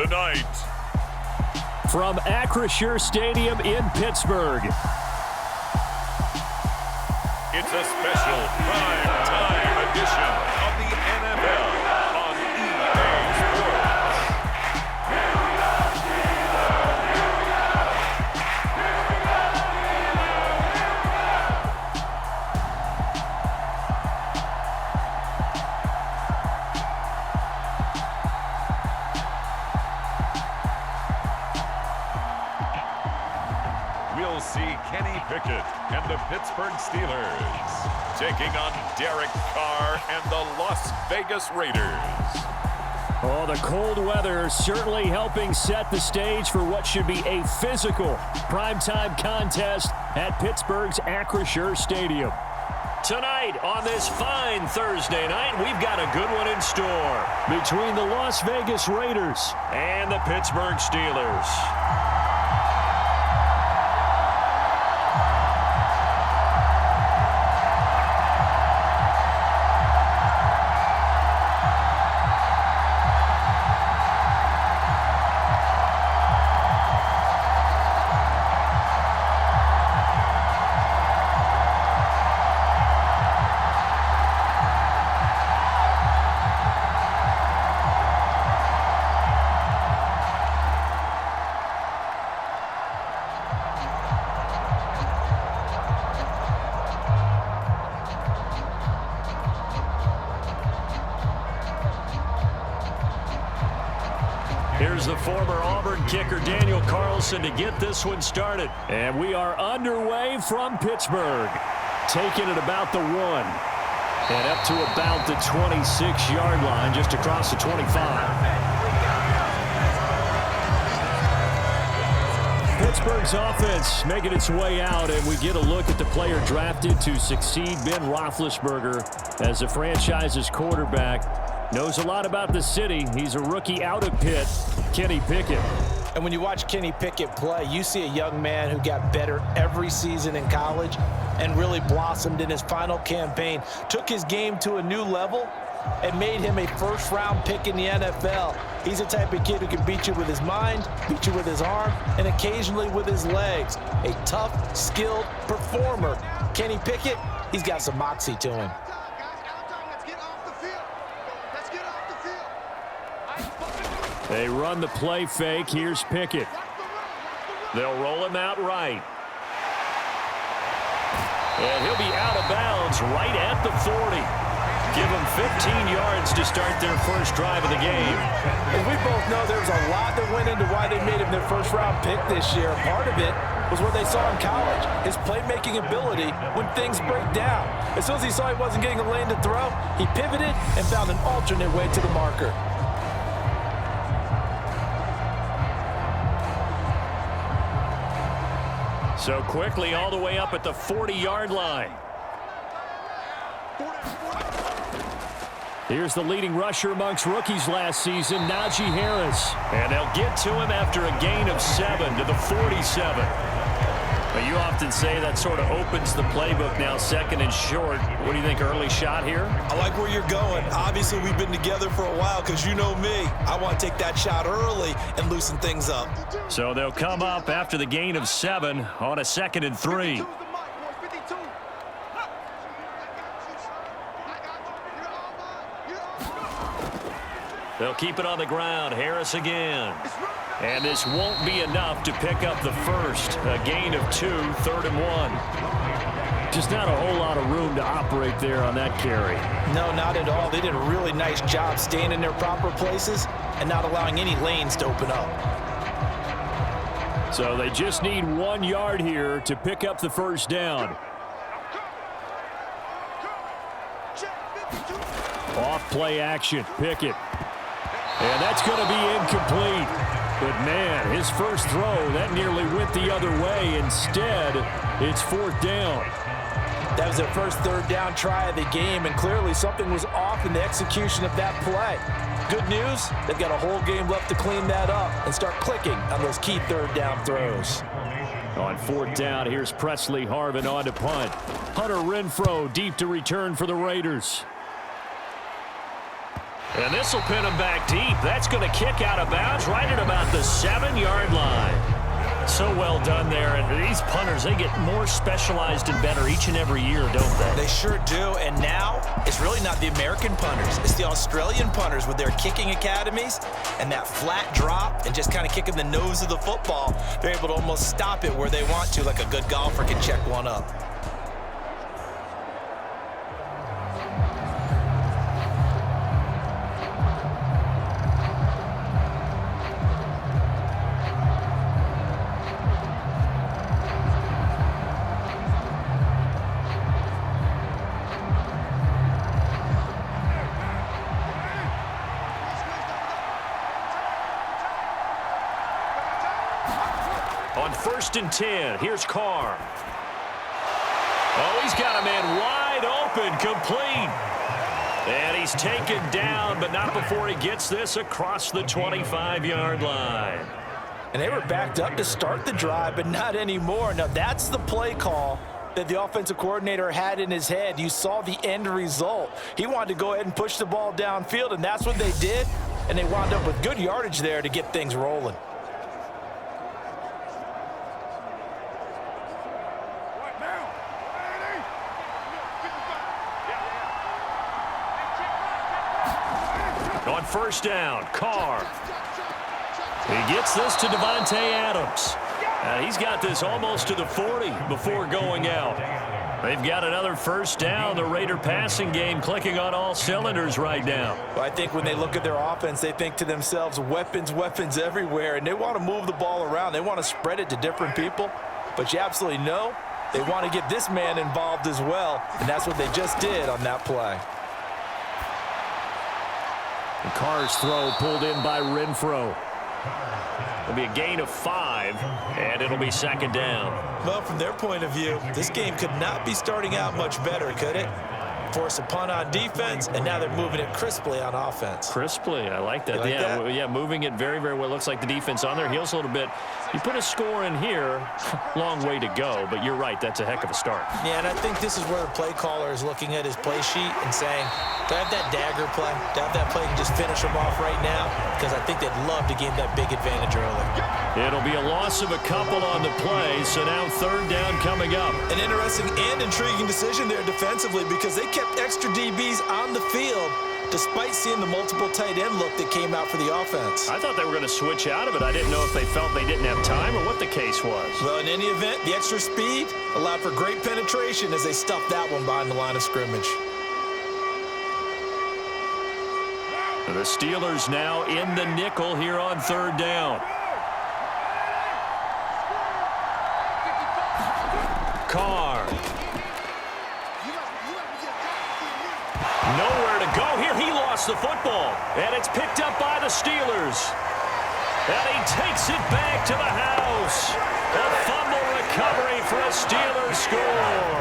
tonight. From Acrisure Stadium in Pittsburgh. It's a special prime time edition of the NFL on EA Sports. We'll see Kenny Pickett and the Pittsburgh Steelers taking on Derek Carr and the Las Vegas Raiders. Oh, the cold weather certainly helping set the stage for what should be a physical primetime contest at Pittsburgh's Acrisure Stadium. Tonight on this fine Thursday night, we've got a good one in store between the Las Vegas Raiders and the Pittsburgh Steelers. Here's the former Auburn kicker Daniel Carlson to get this one started. And we are underway from Pittsburgh. Taking it about the 1. And up to about the 26-yard line, just across the 25. Pittsburgh's offense making its way out, and we get a look at the player drafted to succeed Ben Roethlisberger as the franchise's quarterback. Knows a lot about the city. He's a rookie out of Pitt, Kenny Pickett. And when you watch Kenny Pickett play, you see a young man who got better every season in college and really blossomed in his final campaign. Took his game to a new level and made him a first-round pick in the NFL. He's the type of kid who can beat you with his mind, beat you with his arm, and occasionally with his legs. A tough, skilled performer. Kenny Pickett, he's got some moxie to him. They run the play fake. Here's Pickett. They'll roll him out right. And he'll be out of bounds right at the 40. Give them 15 yards to start their first drive of the game. And we both know there's a lot that went into why they made him their first-round pick this year. Part of it was what they saw in college, his playmaking ability when things break down. As soon as he saw he wasn't getting a lane to throw, he pivoted and found an alternate way to the marker. So quickly all the way up at the 40-yard line. Here's the leading rusher amongst rookies last season, Najee Harris. And they'll get to him after a gain of 7 to the 47. But you often say that sort of opens the playbook now, second and short. What do you think, early shot here? I like where you're going. Obviously, we've been together for a while because you know me. I want to take that shot early and loosen things up. So they'll come up after the gain of 7 on a 2nd and 3. They'll keep it on the ground. Harris again. And this won't be enough to pick up the first. A gain of 2, 3rd and 1. Just not a whole lot of room to operate there on that carry. No, not at all. They did a really nice job staying in their proper places and not allowing any lanes to open up. So they just need 1 yard here to pick up the first down. Off play action, Pickett. And that's going to be incomplete. But, man, his first throw, that nearly went the other way. Instead, it's 4th down. That was their first 3rd down try of the game, and clearly something was off in the execution of that play. Good news, they've got a whole game left to clean that up and start clicking on those key 3rd down throws. On 4th down, here's Presley Harvin on to punt. Hunter Renfrow deep to return for the Raiders. And this will pin him back deep. That's going to kick out of bounds right at about the 7-yard line. So well done there. And these punters, they get more specialized and better each and every year, don't they? They sure do. And now it's really not the American punters. It's the Australian punters with their kicking academies and that flat drop and just kind of kicking the nose of the football. They're able to almost stop it where they want to, like a good golfer can check one up. On 1st and 10, here's Carr. Oh, he's got a man wide open, complete. And he's taken down, but not before he gets this across the 25-yard line. And they were backed up to start the drive, but not anymore. Now, that's the play call that the offensive coordinator had in his head. You saw the end result. He wanted to go ahead and push the ball downfield, and that's what they did. And they wound up with good yardage there to get things rolling. On 1st down, Carr. He gets this to Davante Adams. He's got this almost to the 40 before going out. They've got another 1st down. The Raider passing game clicking on all cylinders right now. Well, I think when they look at their offense, they think to themselves, weapons, weapons everywhere, and they want to move the ball around. They want to spread it to different people, but you absolutely know they want to get this man involved as well, and that's what they just did on that play. And Carr's throw pulled in by Renfro. It'll be a gain of 5, and it'll be 2nd down. Well, from their point of view, this game could not be starting out much better, could it? Force a punt on defense, and now they're moving it crisply on offense. Crisply, I like that. You like that? Yeah, moving it very, very well. Looks like the defense on their heels a little bit. You put a score in here, long way to go, but you're right, that's a heck of a start. Yeah, and I think this is where the play caller is looking at his play sheet and saying, do I have that dagger play? Do I have that play and just finish them off right now? Because I think they'd love to gain that big advantage early. It'll be a loss of a couple on the play, so now 3rd down coming up. An interesting and intriguing decision there defensively because they kept extra DBs on the field despite seeing the multiple tight end look that came out for the offense. I thought they were going to switch out of it. I didn't know if they felt they didn't have time or what the case was. Well, in any event, the extra speed allowed for great penetration as they stuffed that one behind the line of scrimmage. The Steelers now in the nickel here on 3rd down. Carr. Nowhere to go here. He lost the football. And it's picked up by the Steelers. And he takes it back to the house. A fumble recovery for a Steelers score.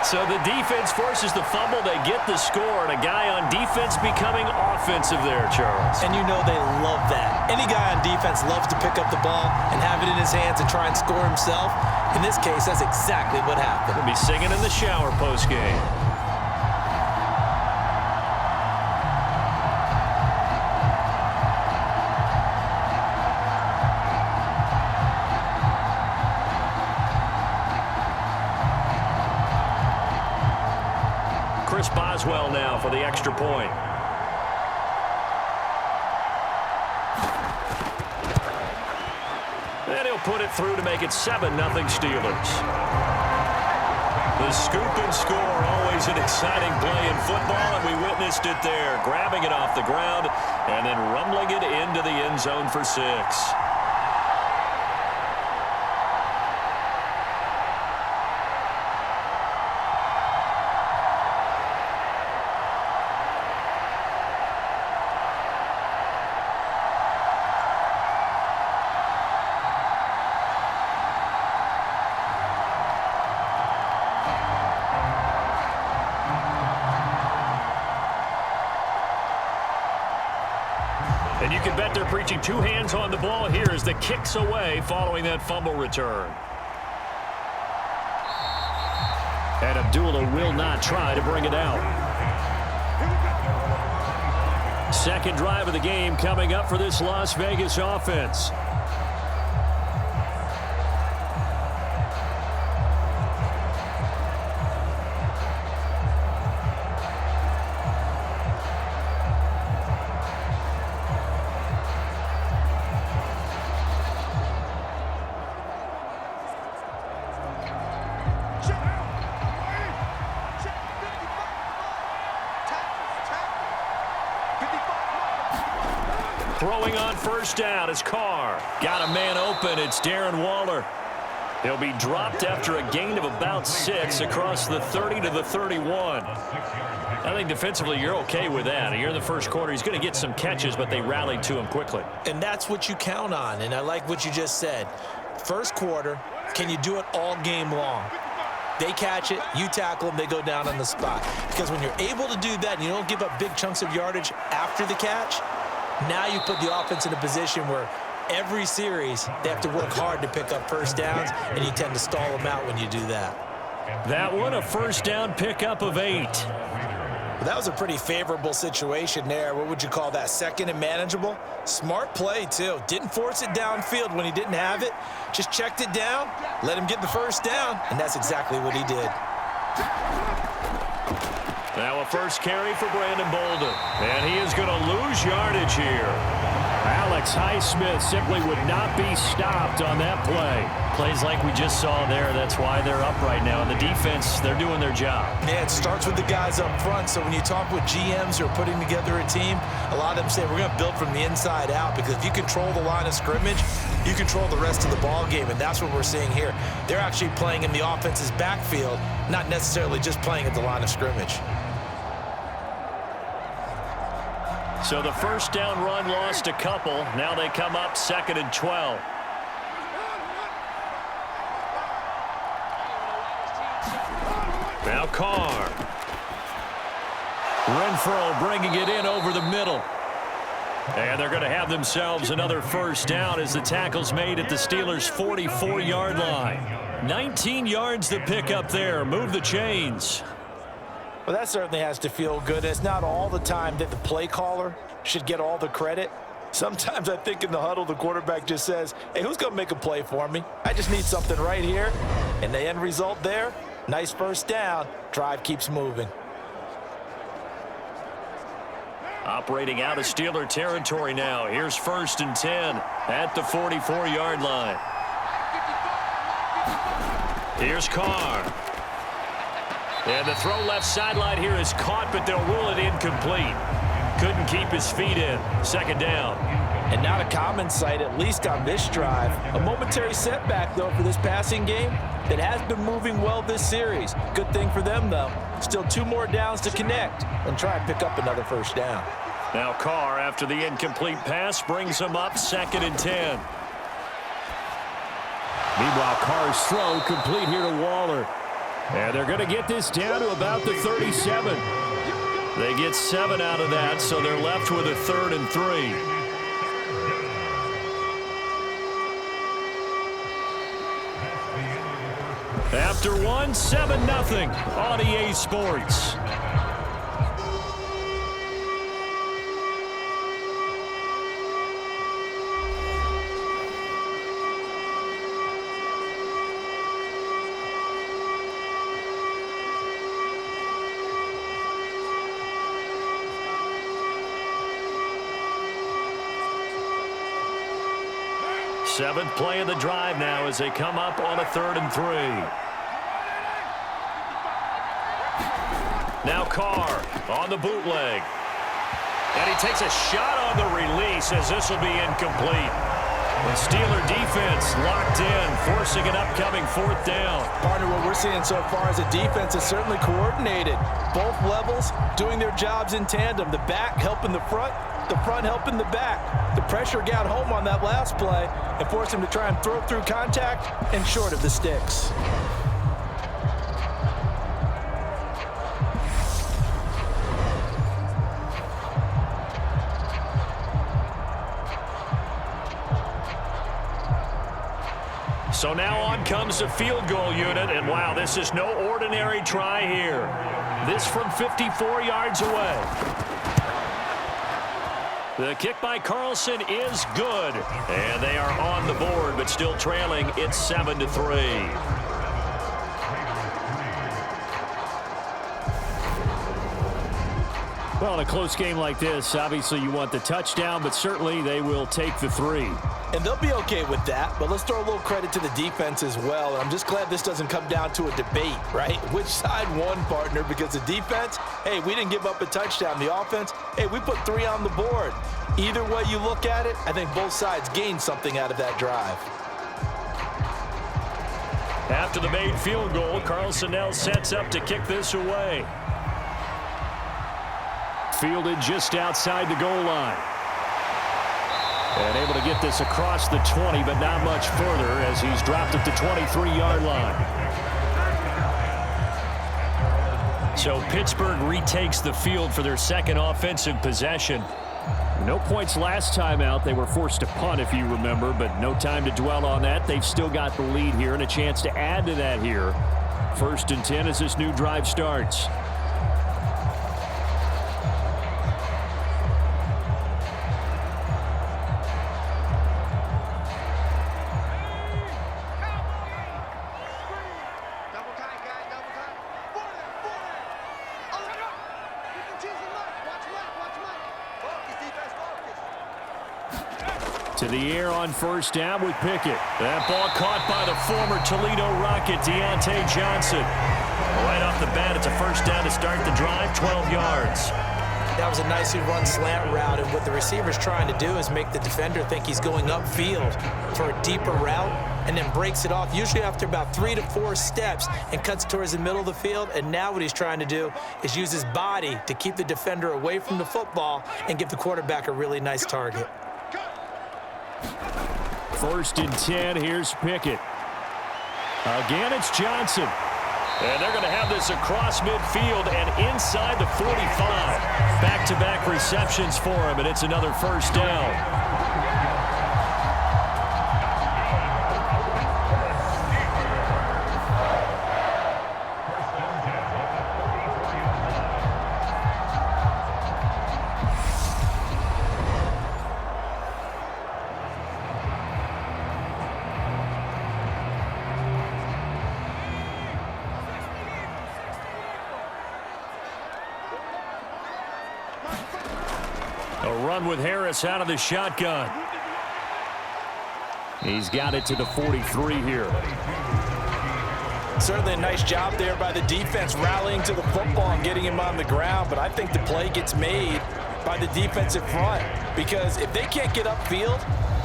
So the defense forces the fumble. They get the score. And a guy on defense becoming offensive there, Charles. And you know they love that. Any guy on defense loves to pick up the ball and have it in his hands and try and score himself. In this case, that's exactly what happened. He'll be singing in the shower postgame. Chris Boswell now for the extra point. And he'll put it through to make it 7-0 Steelers. The scoop and score, always an exciting play in football, and we witnessed it there, grabbing it off the ground and then rumbling it into the end zone for 6. And you can bet they're preaching 2 hands on the ball here as the kicks away following that fumble return. And Abdullah will not try to bring it out. Second drive of the game coming up for this Las Vegas offense. Throwing on first down is Carr. Got a man open. It's Darren Waller. He'll be dropped after a gain of about 6 across the 30 to the 31. I think defensively you're okay with that. Here in the first quarter, he's going to get some catches, but they rallied to him quickly. And that's what you count on, and I like what you just said. First quarter, can you do it all game long? They catch it, you tackle them, they go down on the spot. Because when you're able to do that and you don't give up big chunks of yardage after the catch, now you put the offense in a position where every series they have to work hard to pick up first downs, and you tend to stall them out when you do that. That one, a first down pickup of 8. Well, that was a pretty favorable situation there. What would you call that? Second and manageable? Smart play, too. Didn't force it downfield when he didn't have it. Just checked it down, let him get the first down, and that's exactly what he did. Now a first carry for Brandon Bolden. And he is going to lose yardage here. Alex Highsmith simply would not be stopped on that play. Plays like we just saw there. That's why they're up right now. And the defense, they're doing their job. Yeah, it starts with the guys up front. So when you talk with GMs who are putting together a team, a lot of them say we're going to build from the inside out, because if you control the line of scrimmage, you control the rest of the ball game, and that's what we're seeing here. They're actually playing in the offense's backfield, not necessarily just playing at the line of scrimmage. So the first down run lost a couple. Now they come up 2nd and 12. Now Carr. Renfro bringing it in over the middle. And they're going to have themselves another first down as the tackle's made at the Steelers' 44-yard line. 19 yards to pick up there. Move the chains. Well, that certainly has to feel good. It's not all the time that the play caller should get all the credit. Sometimes I think in the huddle, the quarterback just says, hey, who's going to make a play for me? I just need something right here. And the end result there, nice first down. Drive keeps moving. Operating out of Steeler territory now. Here's 1st and 10 at the 44-yard line. Here's Carr. And the throw left sideline here is caught, but they'll rule it incomplete. Couldn't keep his feet in. 2nd down. And not a common sight, at least on this drive. A momentary setback, though, for this passing game that has been moving well this series. Good thing for them, though. Still 2 more downs to connect and try and pick up another first down. Now Carr, after the incomplete pass, brings him up 2nd and 10. Meanwhile, Carr's throw complete here to Waller. And they're going to get this down to about the 37. They get 7 out of that, so they're left with a 3rd and 3. After 1, 7-0 on EA Sports. Seventh play of the drive now as they come up on a 3rd and 3. Now Carr on the bootleg. And he takes a shot on the release as this will be incomplete. The Steeler defense locked in, forcing an upcoming 4th down. Partner, what we're seeing so far is a defense is certainly coordinated. Both levels doing their jobs in tandem. The back helping the front helping the back. The pressure got home on that last play and forced him to try and throw through contact and short of the sticks. So now on comes the field goal unit, and wow, this is no ordinary try here. This from 54 yards away. The kick by Carlson is good. And they are on the board, but still trailing. It's 7-3. Well, in a close game like this, obviously you want the touchdown, but certainly they will take the 3. And they'll be okay with that, but let's throw a little credit to the defense as well. And I'm just glad this doesn't come down to a debate, right? Which side won, partner? Because the defense, hey, we didn't give up a touchdown. The offense, hey, we put 3 on the board. Either way you look at it, I think both sides gained something out of that drive. After the made field goal, Carlson now sets up to kick this away. Fielded just outside the goal line. And able to get this across the 20, but not much further as he's dropped at the 23-yard line. So Pittsburgh retakes the field for their second offensive possession. No points last time out. They were forced to punt, if you remember, but no time to dwell on that. They've still got the lead here and a chance to add to that here. 1st and 10 as this new drive starts. To the air on 1st down with Pickett. That ball caught by the former Toledo Rocket, Deontay Johnson. Right off the bat, it's a 1st down to start the drive, 12 yards. That was a nicely run slant route, and what the receiver's trying to do is make the defender think he's going upfield for a deeper route, and then breaks it off, usually after about 3 to 4 steps, and cuts towards the middle of the field. And now what he's trying to do is use his body to keep the defender away from the football and give the quarterback a really nice target. 1st and 10, here's Pickett. Again, it's Johnson. And they're going to have this across midfield and inside the 45. Back-to-back receptions for him, and it's another 1st down. A run with Harris out of the shotgun. He's got it to the 43 here. Certainly a nice job there by the defense rallying to the football and getting him on the ground, but I think the play gets made by the defensive front, because if they can't get upfield,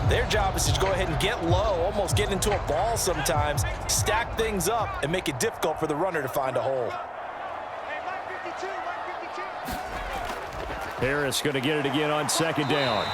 their job is to go ahead and get low, almost get into a ball sometimes, stack things up, and make it difficult for the runner to find a hole. Harris going to get it again on 2nd down.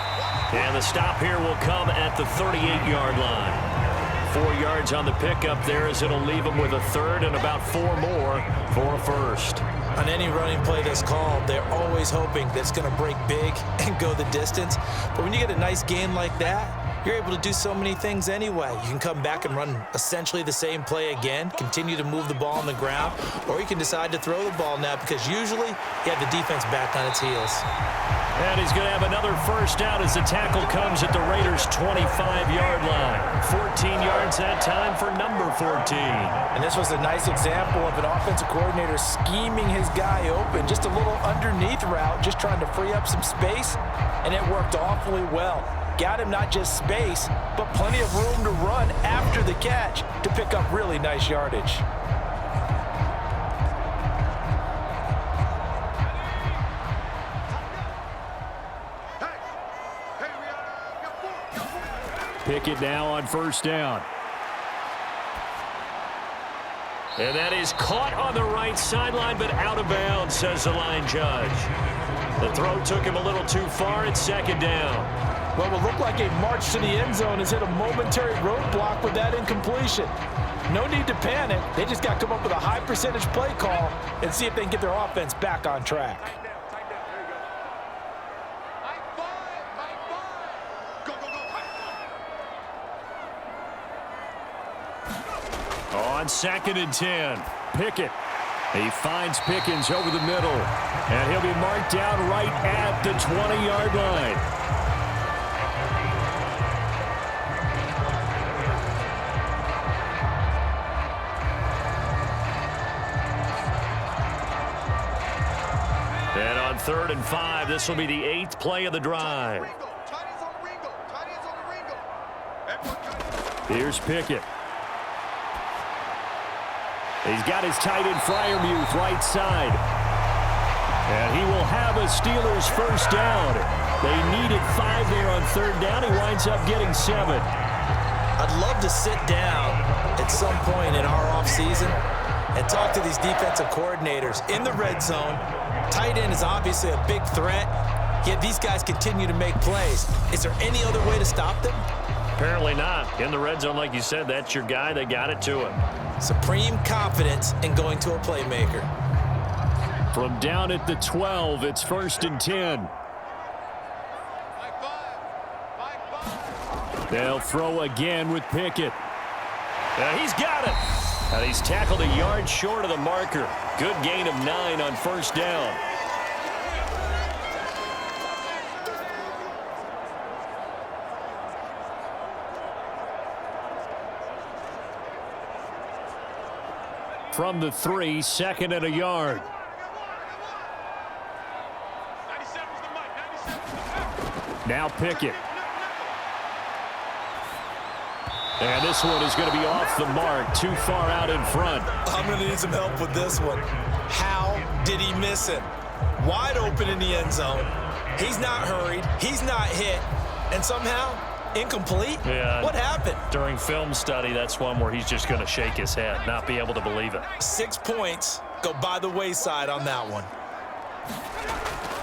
And the stop here will come at the 38-yard line. 4 yards on the pickup there as it'll leave them with a 3rd and about 4 more for a 1st. On any running play that's called, they're always hoping that it's going to break big and go the distance. But when you get a nice gain like that, you're able to do so many things anyway. You can come back and run essentially the same play again, continue to move the ball on the ground, or you can decide to throw the ball now, because usually you have the defense back on its heels. And he's going to have another 1st down as the tackle comes at the Raiders' 25-yard line. 14 yards that time for number 14. And this was a nice example of an offensive coordinator scheming his guy open, just a little underneath route, just trying to free up some space, and it worked awfully well. Got him not just space, but plenty of room to run after the catch to pick up really nice yardage. Pickett now on 1st down. And that is caught on the right sideline, but out of bounds, says the line judge. The throw took him a little too far. It's 2nd down. Well, it looked like a march to the end zone has hit a momentary roadblock with that incompletion. No need to panic. They just got to come up with a high percentage play call and see if they can get their offense back on track. On 2nd and 10, Pickett. He finds Pickens over the middle, and he'll be marked down right at the 20-yard line. And on 3rd and 5, this will be the 8th play of the drive. Here's Pickett. He's got his tight end Freiermuth right side. And he will have a Steelers first down. They needed 5 there on 3rd down. He winds up getting 7. I'd love to sit down at some point in our offseason and talk to these defensive coordinators in the red zone. Tight end is obviously a big threat, yet these guys continue to make plays. Is there any other way to stop them? Apparently not. In the red zone, like you said, that's your guy. They got it to him. Supreme confidence in going to a playmaker. From down at the 12, it's 1st and 10. They'll throw again with Pickett. He's got it. And he's tackled a yard short of the marker. Good gain of 9 on 1st down. From the 3, 2nd and a yard. Now Pickett. And this one is going to be off the mark, too far out in front. I'm going to need some help with this one. How did he miss it? Wide open in the end zone. He's not hurried. He's not hit. And somehow, incomplete? Yeah. What happened? During film study, that's one where he's just going to shake his head, not be able to believe it. 6 points go by the wayside on that one.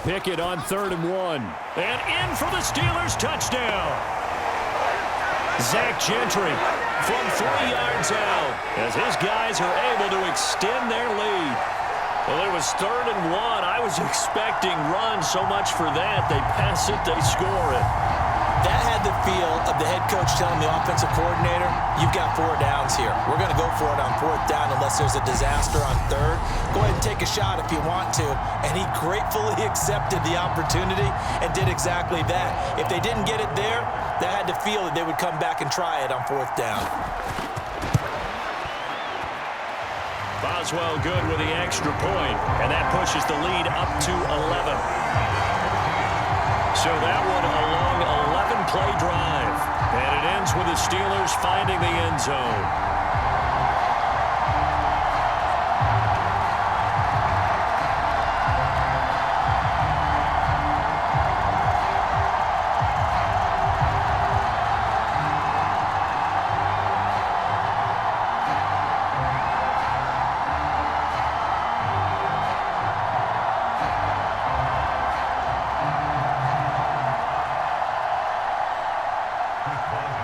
Pickett on 3rd and 1. And in for the Steelers touchdown. Zach Gentry from 3 yards out as his guys are able to extend their lead. Well, it was 3rd and 1. I was expecting runs so much for that. They pass it, they score it. That had the feel of the head coach telling the offensive coordinator, you've got 4 downs here. We're going to go for it on 4th down unless there's a disaster on 3rd. Go ahead and take a shot if you want to. And he gratefully accepted the opportunity and did exactly that. If they didn't get it there, that had the feel that they would come back and try it on 4th down. Boswell good with the extra point, and that pushes the lead up to 11. So that one a long 11-play drive, and it ends with the Steelers finding the end zone.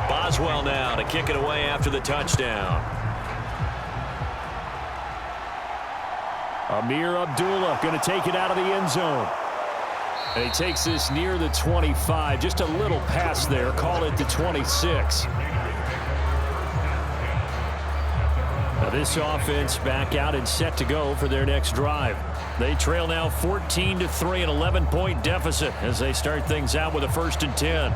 Boswell now to kick it away after the touchdown. Amir Abdullah going to take it out of the end zone. And he takes this near the 25. Just a little pass there. Call it the 26. Now this offense back out and set to go for their next drive. They trail now 14-3, an 11-point deficit as they start things out with a 1st and 10.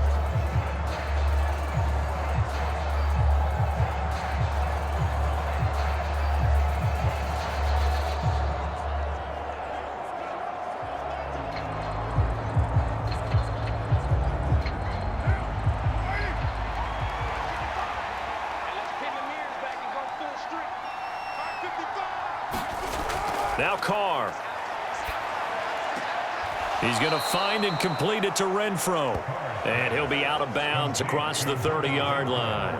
Now Carr. He's going to find and complete it to Renfro. And he'll be out of bounds across the 30-yard line.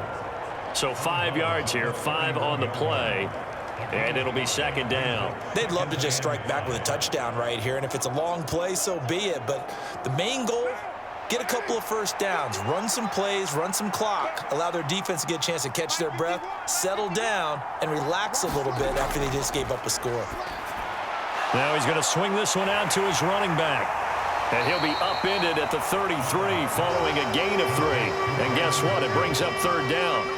So 5 yards here, 5 on the play. And it'll be 2nd down. They'd love to just strike back with a touchdown right here. And if it's a long play, so be it. But the main goal, get a couple of 1st downs. Run some plays, run some clock. Allow their defense to get a chance to catch their breath, settle down, and relax a little bit after they just gave up a score. Now he's going to swing this one out to his running back. And he'll be upended at the 33 following a gain of 3. And guess what? It brings up 3rd down.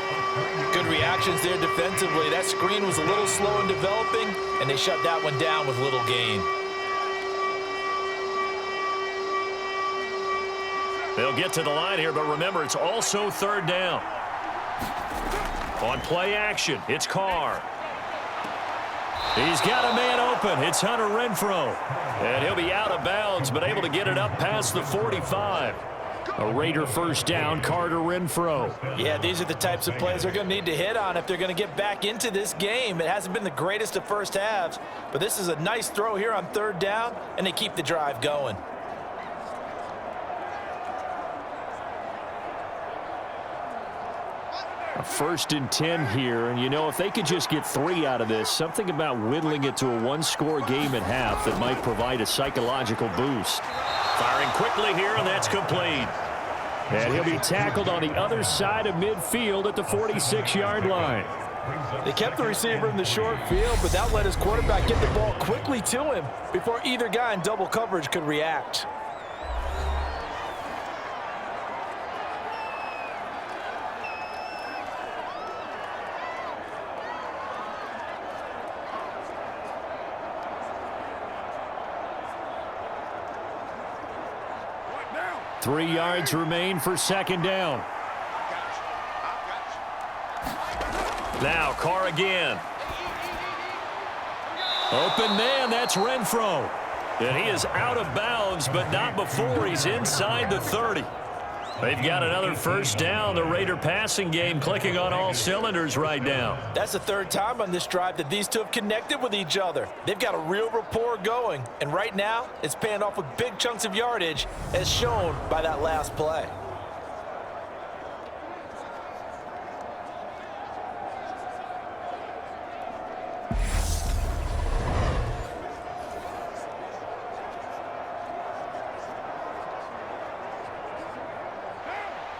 Good reactions there defensively. That screen was a little slow in developing, and they shut that one down with little gain. They'll get to the line here, but remember, it's also third down. On play action, it's Carr. He's got a man open. It's Hunter Renfrow. And he'll be out of bounds, but able to get it up past the 45. A Raider first down, Carr to Renfrow. Yeah, these are the types of plays they're going to need to hit on if they're going to get back into this game. It hasn't been the greatest of first halves, but this is a nice throw here on third down, and they keep the drive going. A 1st and 10 here, and you know, if they could just get 3 out of this, something about whittling it to a one-score game at half that might provide a psychological boost. Firing quickly here, and that's complete. And he'll be tackled on the other side of midfield at the 46-yard line. They kept the receiver in the short field, but that let his quarterback get the ball quickly to him before either guy in double coverage could react. Three yards remain for second down. Now Carr again. Open man, that's Renfrow. And he is out of bounds, but not before he's inside the 30. They've got another first down. The Raider passing game clicking on all cylinders right now. That's the third time on this drive that these two have connected with each other. They've got a real rapport going, and right now it's paying off with big chunks of yardage as shown by that last play.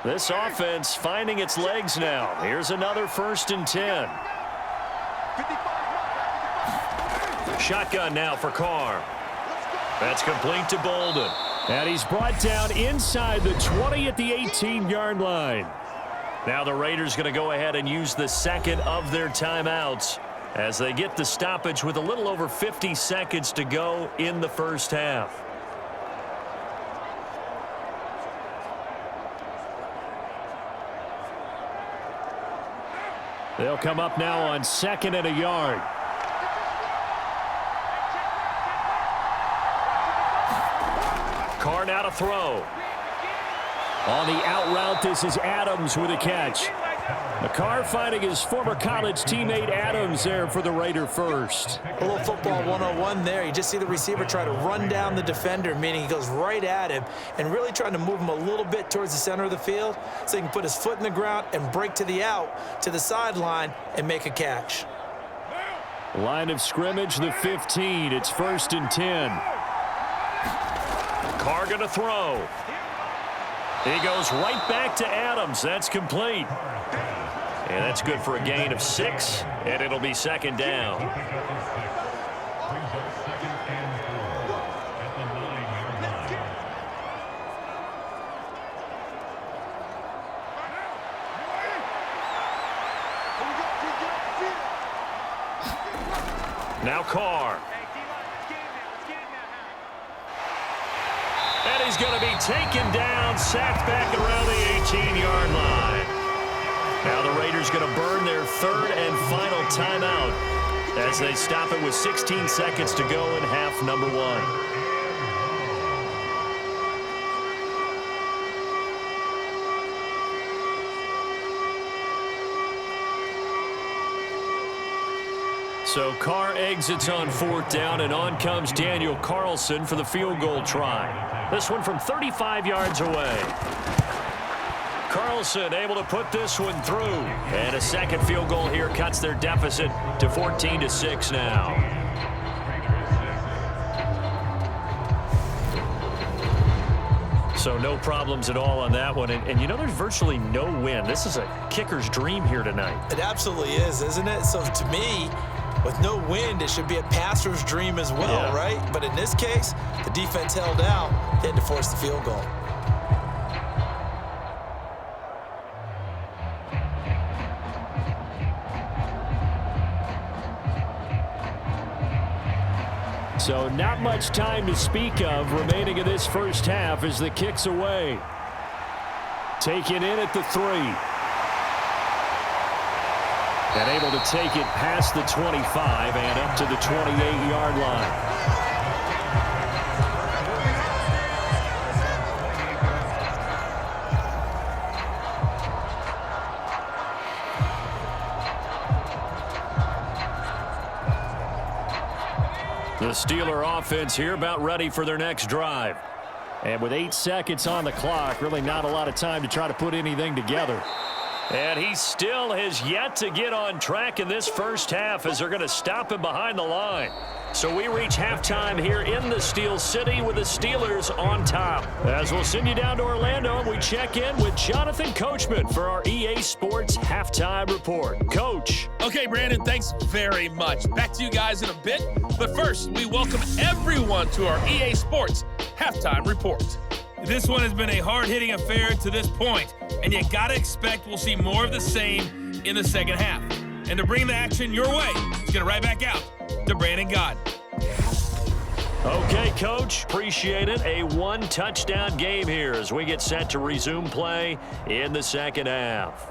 This offense finding its legs now. Here's another 1st and 10. Shotgun now for Carr. That's complete to Bolden. And he's brought down inside the 20 at the 18-yard line. Now the Raiders going to go ahead and use the second of their timeouts as they get the stoppage with a little over 50 seconds to go in the first half. They'll come up now on 2nd and a yard. Carr now to throw. On the out route, this is Adams with a catch. Carr finding his former college teammate Adams there for the Raider first. A little football 101 there. You just see the receiver try to run down the defender, meaning he goes right at him and really trying to move him a little bit towards the center of the field so he can put his foot in the ground and break to the out, to the sideline, and make a catch. Line of scrimmage, the 15. It's 1st and 10. Carr going to throw. He goes right back to Adams. That's complete. And that's good for a gain of 6, and it'll be second down. Now Carr. And he's going to be taken down, sacked back around the 18-yard line. Now the Raiders going to burn their third and final timeout as they stop it with 16 seconds to go in half number 1. So Carr exits on 4th down, and on comes Daniel Carlson for the field goal try. This one from 35 yards away. Carlson able to put this one through. And a second field goal here cuts their deficit to 14-6 now. So no problems at all on that one. And you know, there's virtually no wind. This is a kicker's dream here tonight. It absolutely is, isn't it? So to me, with no wind, it should be a passer's dream as well, right? But in this case, the defense held out. They had to force the field goal. So not much time to speak of remaining in this first half as the kick's away. Taken in at the 3. And able to take it past the 25 and up to the 28-yard line. The Steeler offense here about ready for their next drive. And with 8 seconds on the clock, really not a lot of time to try to put anything together. And he still has yet to get on track in this first half as they're going to stop him behind the line. So we reach halftime here in the Steel City with the Steelers on top. As we'll send you down to Orlando and we check in with Jonathan Coachman for our EA Sports Halftime Report. Coach. Okay, Brandon, thanks very much. Back to you guys in a bit. But first, we welcome everyone to our EA Sports Halftime Report. This one has been a hard-hitting affair to this point, and you got to expect we'll see more of the same in the second half. And to bring the action your way, let's get it right back out to Brandon Gaudin. Okay, Coach, appreciate it. A 1-touchdown game here as we get set to resume play in the second half.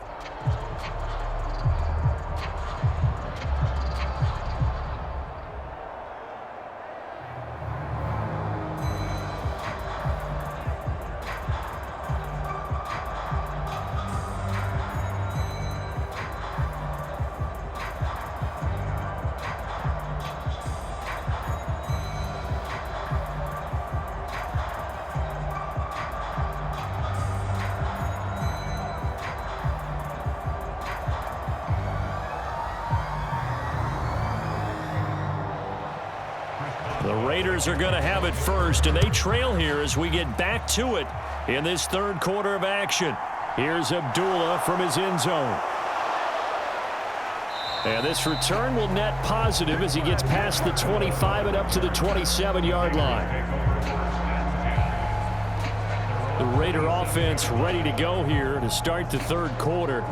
The Raiders are going to have it first, and they trail here as we get back to it in this third quarter of action. Here's Abdullah from his end zone. And this return will net positive as he gets past the 25 and up to the 27-yard line. The Raider offense ready to go here to start the third quarter.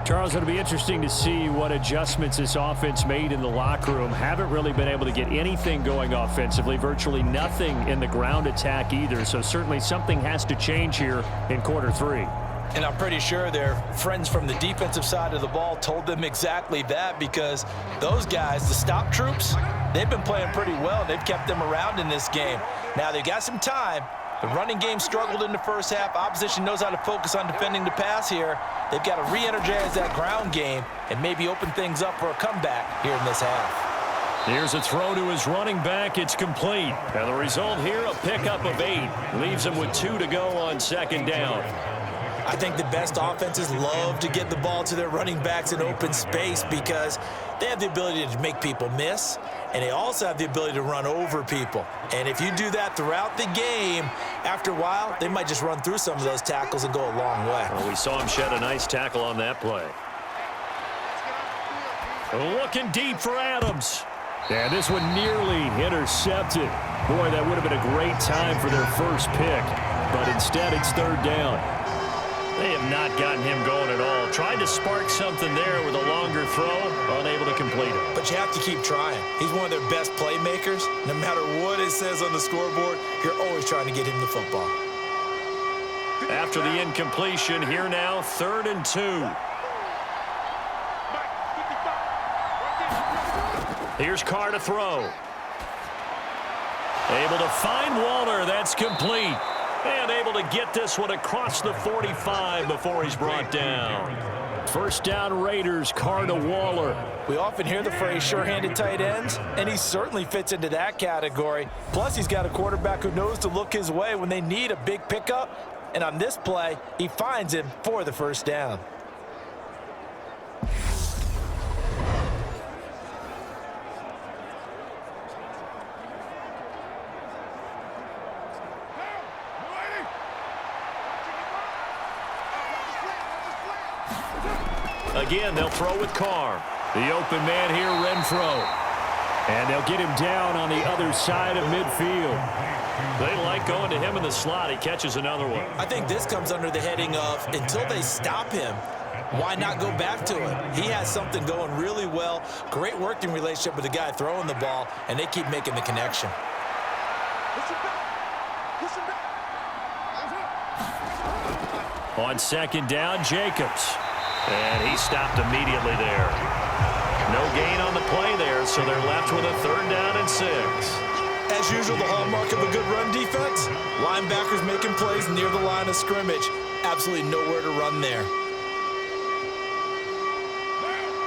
Charles, it'll be interesting to see what adjustments this offense made in the locker room. Haven't really been able to get anything going offensively, virtually nothing in the ground attack either. So certainly something has to change here in quarter 3. And I'm pretty sure their friends from the defensive side of the ball told them exactly that, because those guys, the stop troops, they've been playing pretty well. They've kept them around in this game. Now they've got some time. The running game struggled in the first half. Opposition knows how to focus on defending the pass here. They've got to re-energize that ground game and maybe open things up for a comeback here in this half. Here's a throw to his running back. It's complete. And the result here, a pickup of 8. Leaves him with 2 to go on second down. I think the best offenses love to get the ball to their running backs in open space because they have the ability to make people miss, and they also have the ability to run over people. And if you do that throughout the game, after a while, they might just run through some of those tackles and go a long way. Well, we saw him shed a nice tackle on that play. Looking deep for Adams. And this one nearly intercepted. Boy, that would have been a great time for their first pick, but instead it's third down. They have not gotten him going at all. Tried to spark something there with a longer throw, unable to complete it. But you have to keep trying. He's one of their best playmakers. No matter what it says on the scoreboard, you're always trying to get him the football. After the incompletion, here now, 3rd and 2. Here's Carr to throw. Able to find Waller. That's complete. And able to get this one across the 45 before he's brought down. First down Raiders, Carr to Waller. We often hear the phrase sure-handed tight ends, and he certainly fits into that category. Plus, he's got a quarterback who knows to look his way when they need a big pickup. And on this play, he finds him for the first down. Again, they'll throw with Carr. The open man here, Renfro. And they'll get him down on the other side of midfield. They like going to him in the slot. He catches another one. I think this comes under the heading of, until they stop him, why not go back to it? He has something going really well. Great working relationship with the guy throwing the ball, and they keep making the connection. On second down, Jacobs. And he stopped immediately there. No gain on the play there, so they're left with a 3rd down and 6. As usual, the hallmark of a good run defense, linebackers making plays near the line of scrimmage. Absolutely nowhere to run there.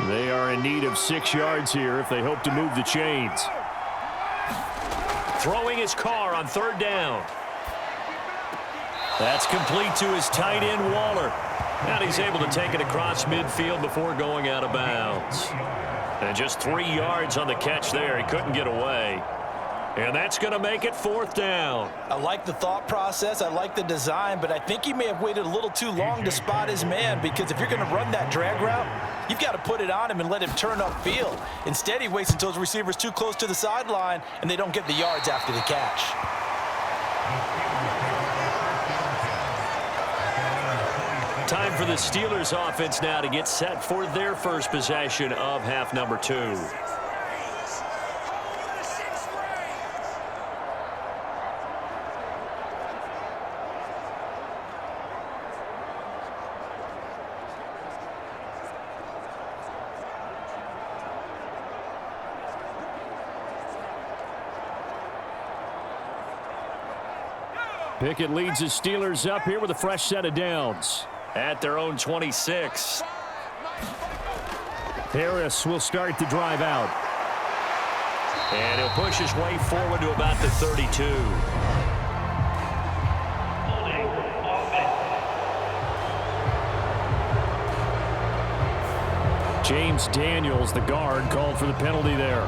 They are in need of 6 yards here if they hope to move the chains. Throwing his Carr on 3rd down. That's complete to his tight end, Waller. And he's able to take it across midfield before going out of bounds. And just 3 yards on the catch there. He couldn't get away. And that's going to make it 4th down. I like the thought process. I like the design, but I think he may have waited a little too long to spot his man, because if you're going to run that drag route, you've got to put it on him and let him turn upfield. Instead, he waits until his receiver's too close to the sideline, and they don't get the yards after the catch. Time for the Steelers offense now to get set for their first possession of half number 2. Pickett leads the Steelers up here with a fresh set of downs at their own 26. Harris will start the drive out. And he'll push his way forward to about the 32. James Daniels, the guard, called for the penalty there.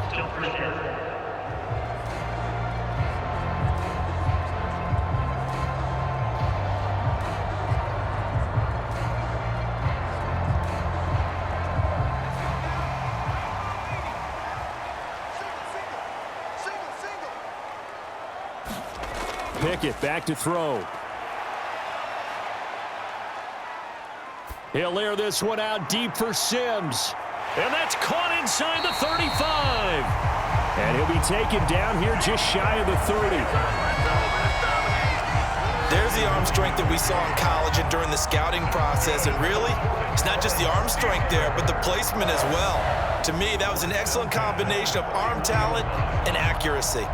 Pickett back to throw. He'll air this one out deep for Sims. And that's caught inside the 35. And he'll be taken down here just shy of the 30. There's the arm strength that we saw in college and during the scouting process. And really, it's not just the arm strength there, but the placement as well. To me, that was an excellent combination of arm talent and accuracy.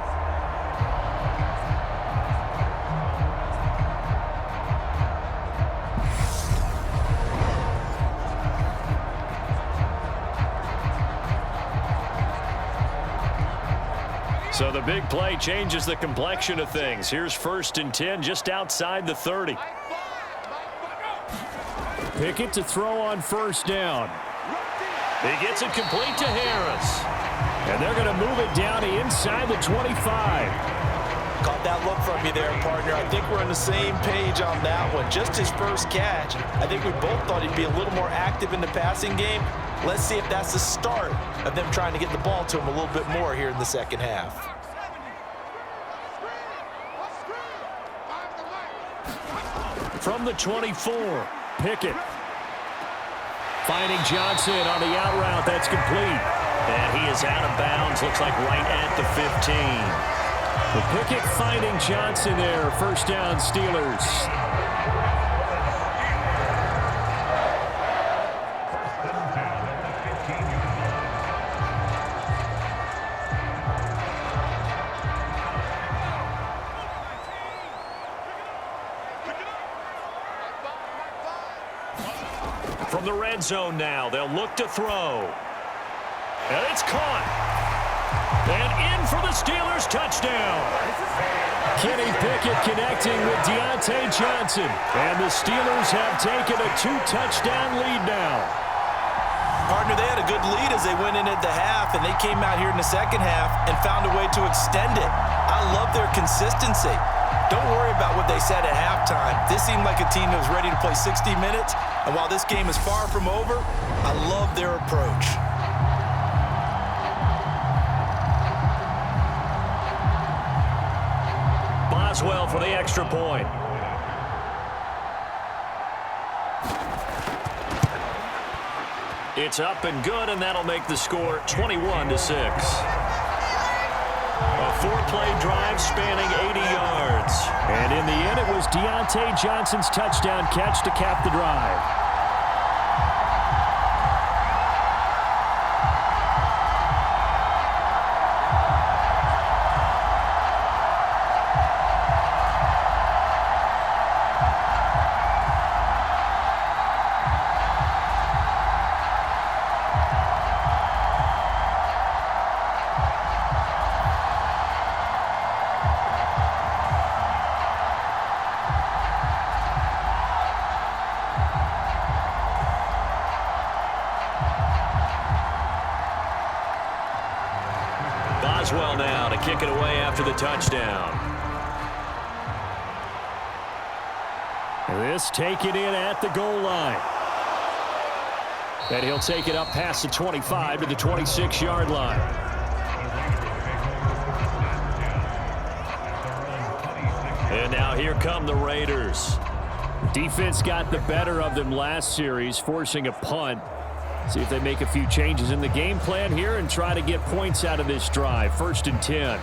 So the big play changes the complexion of things. Here's 1st and 10 just outside the 30. Pickett to throw on 1st down. He gets it complete to Harris. And they're going to move it down to inside the 25. Caught that look from you there, partner. I think we're on the same page on that one. Just his first catch. I think we both thought he'd be a little more active in the passing game. Let's see if that's the start of them trying to get the ball to him a little bit more here in the second half. From the 24, Pickett. Finding Johnson on the out route. That's complete. And he is out of bounds. Looks like right at the 15. But Pickett finding Johnson there. 1st down, Steelers. From the red zone now, they'll look to throw. And it's caught. And in for the Steelers touchdown. Kenny Pickett connecting with Deontay Johnson. And the Steelers have taken a 2-touchdown lead now. Partner, they had a good lead as they went in at the half, and they came out here in the second half and found a way to extend it. I love their consistency. Don't worry about what they said at halftime. This seemed like a team that was ready to play 60 minutes, and while this game is far from over, I love their approach. Boswell for the extra point. It's up and good, and that'll make the score 21-6. A 4-play drive spanning 80 yards. And in the end, it was Davante Johnson's touchdown catch to cap the drive. Boswell now to kick it away after the touchdown. This taken in at the goal line. And he'll take it up past the 25 to the 26-yard line. And now here come the Raiders. Defense got the better of them last series, forcing a punt. See if they make a few changes in the game plan here and try to get points out of this drive. 1st and 10.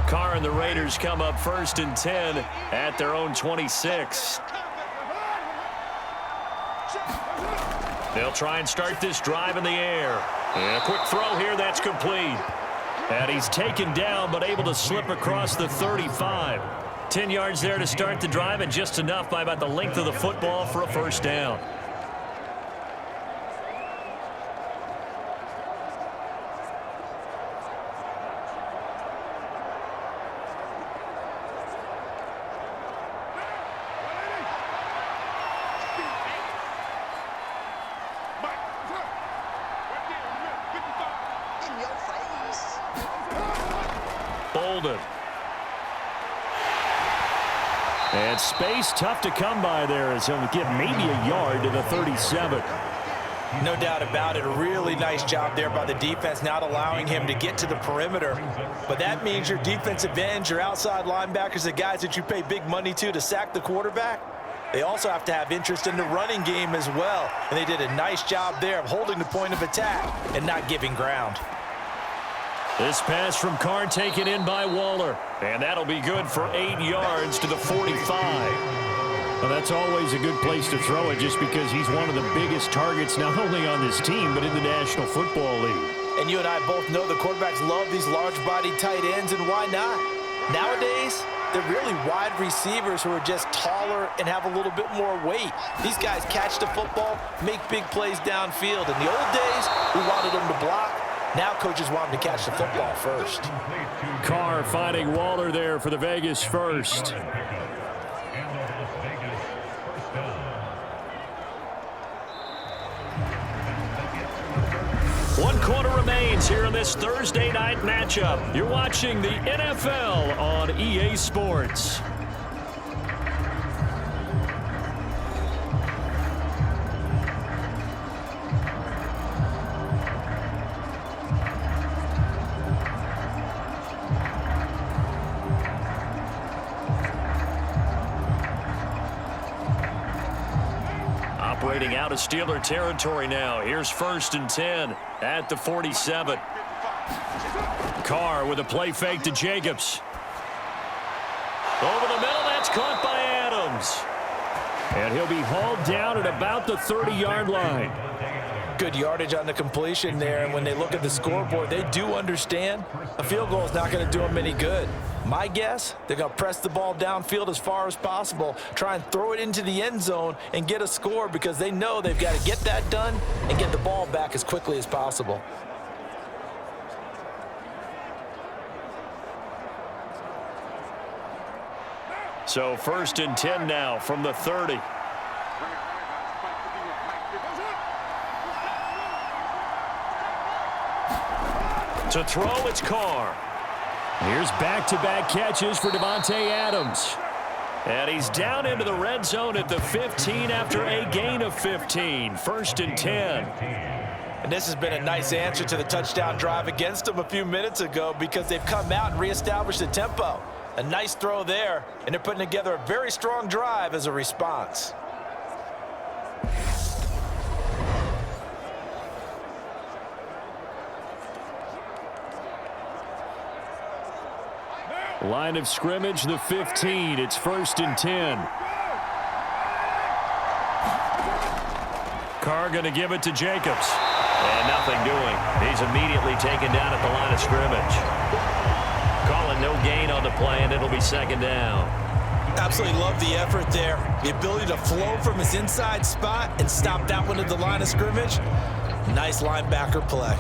Carr and the Raiders come up 1st and 10 at their own 26. They'll try and start this drive in the air. And a quick throw here, that's complete. And he's taken down, but able to slip across the 35. 10 yards there to start the drive, and just enough by about the length of the football for a 1st down. And space tough to come by there as he'll get maybe a yard to the 37. No doubt about it. A really nice job there by the defense, not allowing him to get to the perimeter. But that means your defensive ends, your outside linebackers, the guys that you pay big money to sack the quarterback, they also have to have interest in the running game as well. And they did a nice job there of holding the point of attack and not giving ground. This pass from Carr taken in by Waller. And that'll be good for 8 yards to the 45. Well, that's always a good place to throw it just because he's one of the biggest targets not only on this team but in the National Football League. And you and I both know the quarterbacks love these large-bodied tight ends, and why not? Nowadays, they're really wide receivers who are just taller and have a little bit more weight. These guys catch the football, make big plays downfield. In the old days, we wanted them to block. Now coaches want him to catch the football first. Carr finding Waller there for the Vegas first. One quarter remains here in this Thursday night matchup. You're watching the NFL on EA Sports. Operating out of Steeler territory now. Here's 1st and 10 at the 47. Carr with a play fake to Jacobs. Over the middle, that's caught by Adams. And he'll be hauled down at about the 30-yard line. Good yardage on the completion there, and when they look at the scoreboard, they do understand a field goal is not going to do them any good. My guess, they're going to press the ball downfield as far as possible, try and throw it into the end zone and get a score because they know they've got to get that done and get the ball back as quickly as possible. So 1st and 10 now from the 30. To throw, it's Carr. Here's back-to-back catches for Davante Adams. And he's down into the red zone at the 15 after a gain of 15. 1st and 10. And this has been a nice answer to the touchdown drive against them a few minutes ago because they've come out and reestablished the tempo. A nice throw there, and they're putting together a very strong drive as a response. Line of scrimmage, the 15. It's 1st and 10. Carr going to give it to Jacobs. And nothing doing. He's immediately taken down at the line of scrimmage. Calling no gain on the play, and it'll be 2nd down. Absolutely love the effort there. The ability to flow from his inside spot and stop that one at the line of scrimmage. Nice linebacker play.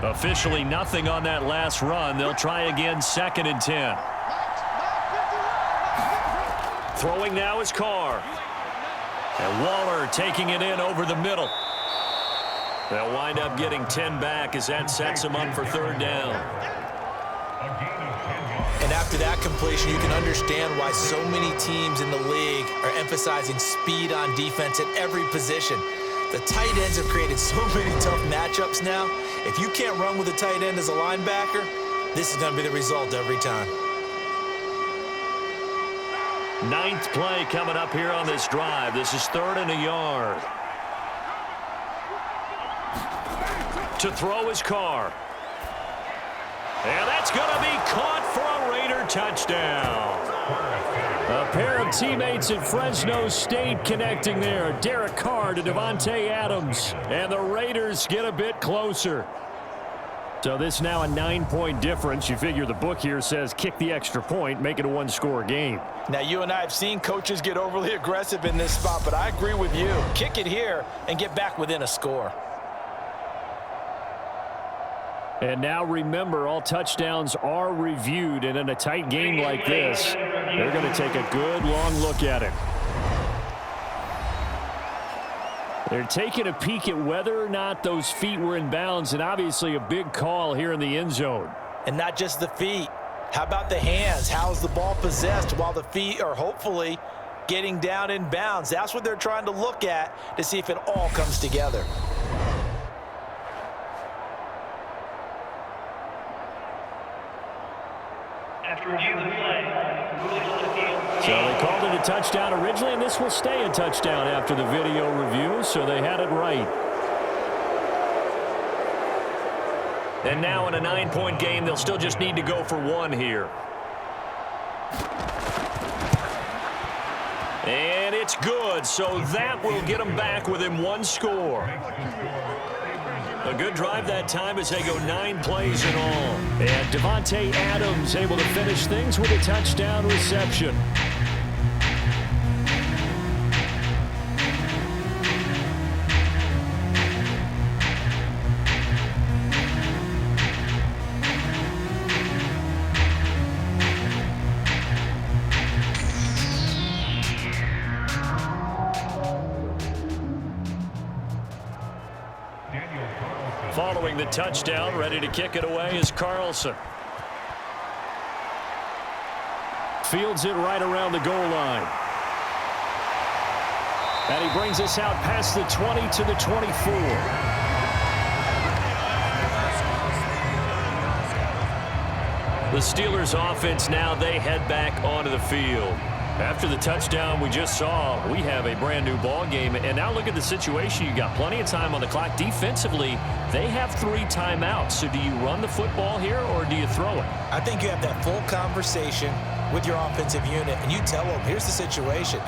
Officially nothing on that last run. They'll try again, 2nd and 10. Throwing now is Carr. And Waller taking it in over the middle. They'll wind up getting 10 back as that sets them up for 3rd down. And after that completion, you can understand why so many teams in the league are emphasizing speed on defense at every position. The tight ends have created so many tough matchups now. If you can't run with a tight end as a linebacker, this is going to be the result every time. 9th play coming up here on this drive. This is 3rd and a yard. To throw is Carr. And that's going to be caught for a Raider touchdown. A pair of teammates at Fresno State connecting there. Derek Carr to Davante Adams. And the Raiders get a bit closer. So this now a 9-point difference. You figure the book here says kick the extra point, make it a 1-score game. Now, you and I have seen coaches get overly aggressive in this spot, but I agree with you. Kick it here and get back within a score. And now remember, all touchdowns are reviewed, and in a tight game like this, they're going to take a good long look at it. They're taking a peek at whether or not those feet were in bounds, and obviously a big call here in the end zone. And not just the feet. How about the hands? How's the ball possessed while the feet are hopefully getting down in bounds? That's what they're trying to look at to see if it all comes together. So they called it a touchdown originally, and this will stay a touchdown after the video review, so they had it right. And now in a 9-point game, they'll still just need to go for 1 here. And it's good, so that will get them back within 1 score. A good drive that time as they go 9 plays in all. And Davante Adams able to finish things with a touchdown reception. Following the touchdown, ready to kick it away is Carlson. Fields it right around the goal line. And he brings us out past the 20 to the 24. The Steelers offense now, they head back onto the field. After the touchdown we just saw, we have a brand new ball game. And now look at the situation. You got plenty of time on the clock. Defensively, they have 3 timeouts. So do you run the football here or do you throw it? I think you have that full conversation with your offensive unit, and you tell them, here's the situation.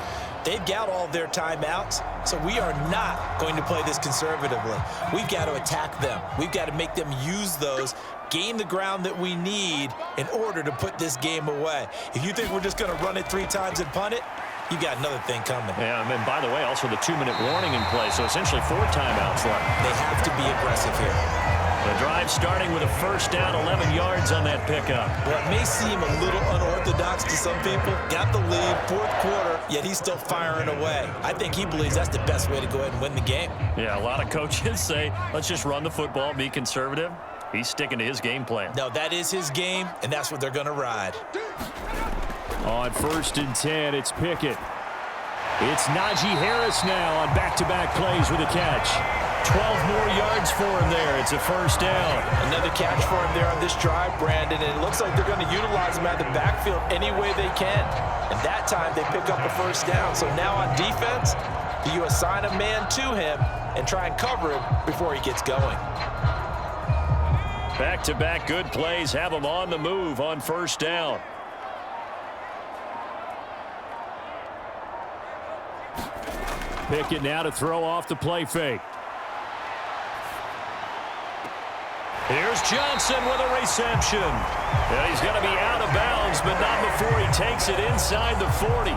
They've got all their timeouts, so we are not going to play this conservatively. We've got to attack them. We've got to make them use those, gain the ground that we need in order to put this game away. If you think we're just going to run it 3 times and punt it, you got another thing coming. Yeah, and by the way, also the 2-minute warning in play, so essentially 4 timeouts left. They have to be aggressive here. The drive starting with a first down, 11 yards on that pickup. Well, it may seem a little unorthodox to some people. Got the lead, 4th quarter, yet he's still firing away. I think he believes that's the best way to go ahead and win the game. Yeah, a lot of coaches say, let's just run the football, be conservative. He's sticking to his game plan. No, that is his game, and that's what they're going to ride. On 1st and 10, it's Pickett. It's Najee Harris now on back-to-back plays with a catch. 12 more yards for him there. It's a first down. Another catch for him there on this drive, Brandon, and it looks like they're going to utilize him at the backfield any way they can. And that time they pick up a first down. So now on defense, you assign a man to him and try and cover him before he gets going. Back-to-back good plays have him on the move on first down. Pickett now to throw off the play fake. Here's Johnson with a reception. And he's going to be out of bounds, but not before he takes it inside the 40.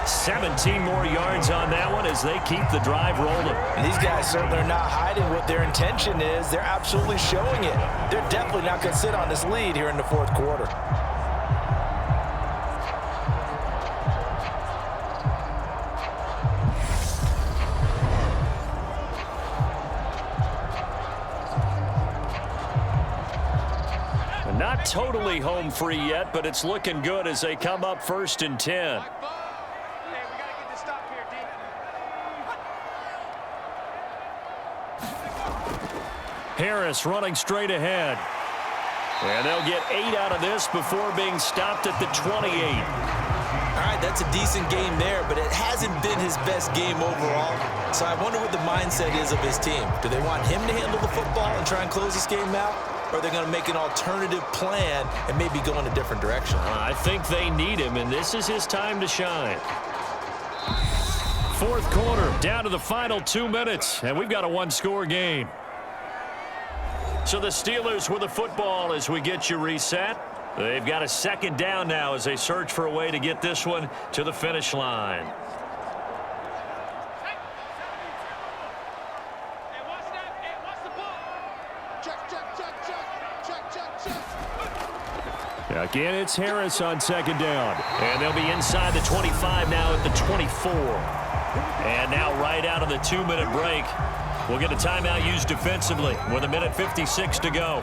17 more yards on that one as they keep the drive rolling. And these guys certainly are not hiding what their intention is. They're absolutely showing it. They're definitely not going to sit on this lead here in the fourth quarter. Not totally home free yet, but it's looking good as they come up 1st and 10. Harris running straight ahead. And they'll get 8 out of this before being stopped at the 28. All right, that's a decent game there, but it hasn't been his best game overall. So I wonder what the mindset is of his team. Do they want him to handle the football and try and close this game out? Or are they going to make an alternative plan and maybe go in a different direction? I think they need him, and this is his time to shine. Fourth quarter, down to the final 2 minutes, and we've got a one-score game. So the Steelers with the football as we get you reset. They've got a second down now as they search for a way to get this one to the finish line. Again, it's Harris on second down. And they'll be inside the 25 now at the 24. And now right out of the 2-minute break, we'll get a timeout used defensively with 1:56 to go.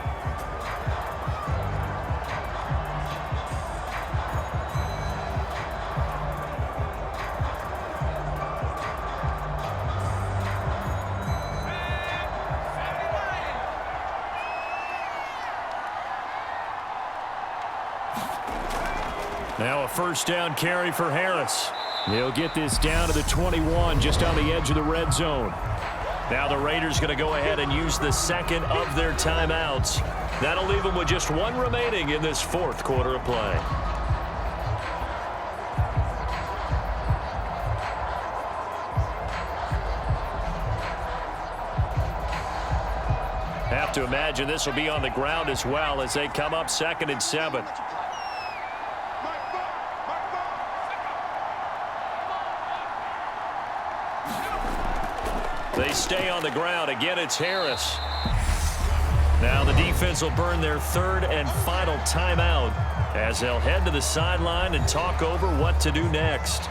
Now a first down carry for Harris. He'll get this down to the 21, just on the edge of the red zone. Now the Raiders going to go ahead and use the second of their timeouts. That'll leave them with just one remaining in this fourth quarter of play. Have to imagine this will be on the ground as well as they come up 2nd and 7. They stay on the ground. Again, it's Harris. Now the defense will burn their 3rd and final timeout as they'll head to the sideline and talk over what to do next.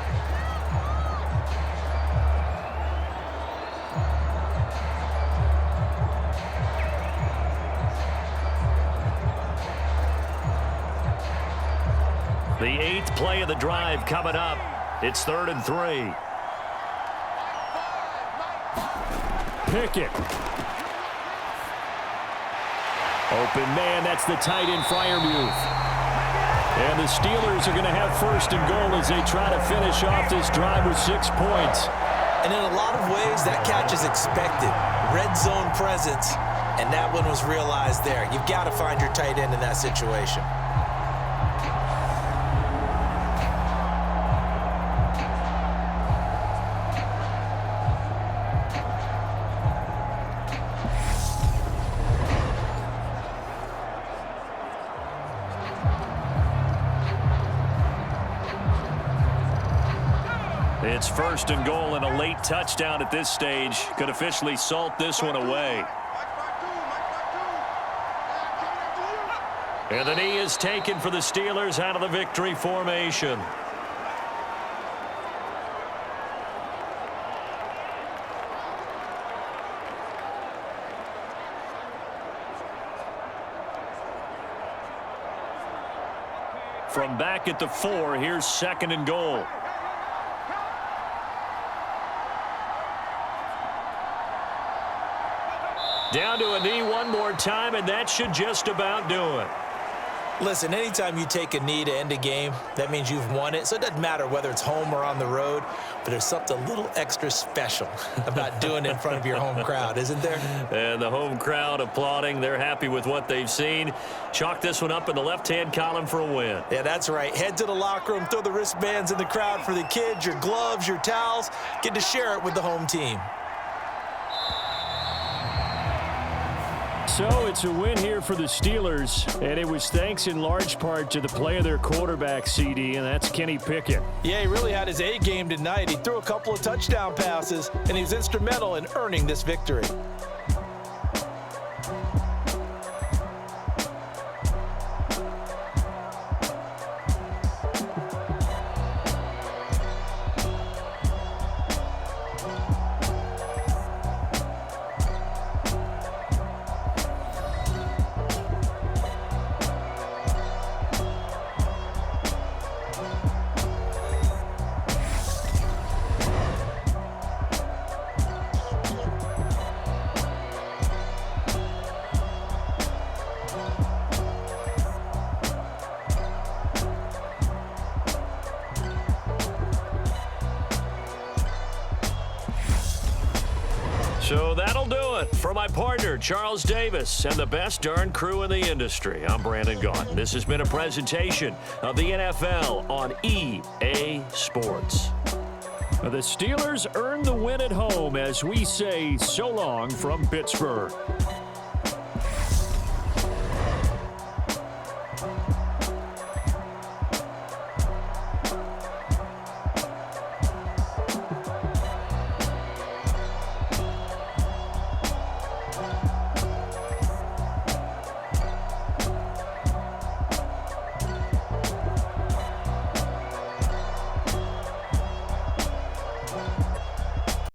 The 8th play of the drive coming up. It's 3rd and 3. Pickett. Open man, that's the tight end Freiermuth. And the Steelers are going to have 1st and goal as they try to finish off this drive with 6 points. And in a lot of ways, that catch is expected. Red zone presence, and that one was realized there. You've got to find your tight end in that situation. It's 1st and goal, and a late touchdown at this stage could officially salt this one away. And the knee is taken for the Steelers out of the victory formation. From back at the 4, here's 2nd and goal. Down to a knee one more time, and that should just about do it. Listen, anytime you take a knee to end a game, that means you've won it. So it doesn't matter whether it's home or on the road, but there's something a little extra special about doing it in front of your home crowd, isn't there? And the home crowd applauding. They're happy with what they've seen. Chalk this one up in the left-hand column for a win. Yeah, that's right. Head to the locker room, throw the wristbands in the crowd for the kids, your gloves, your towels. Get to share it with the home team. So it's a win here for the Steelers, and it was thanks in large part to the play of their quarterback, CD, and that's Kenny Pickett. Yeah, he really had his A game tonight. He threw a couple of touchdown passes, and he was instrumental in earning this victory. So that'll do it for my partner, Charles Davis, and the best darn crew in the industry. I'm Brandon Gaughan. This has been a presentation of the NFL on EA Sports. The Steelers earned the win at home as we say so long from Pittsburgh.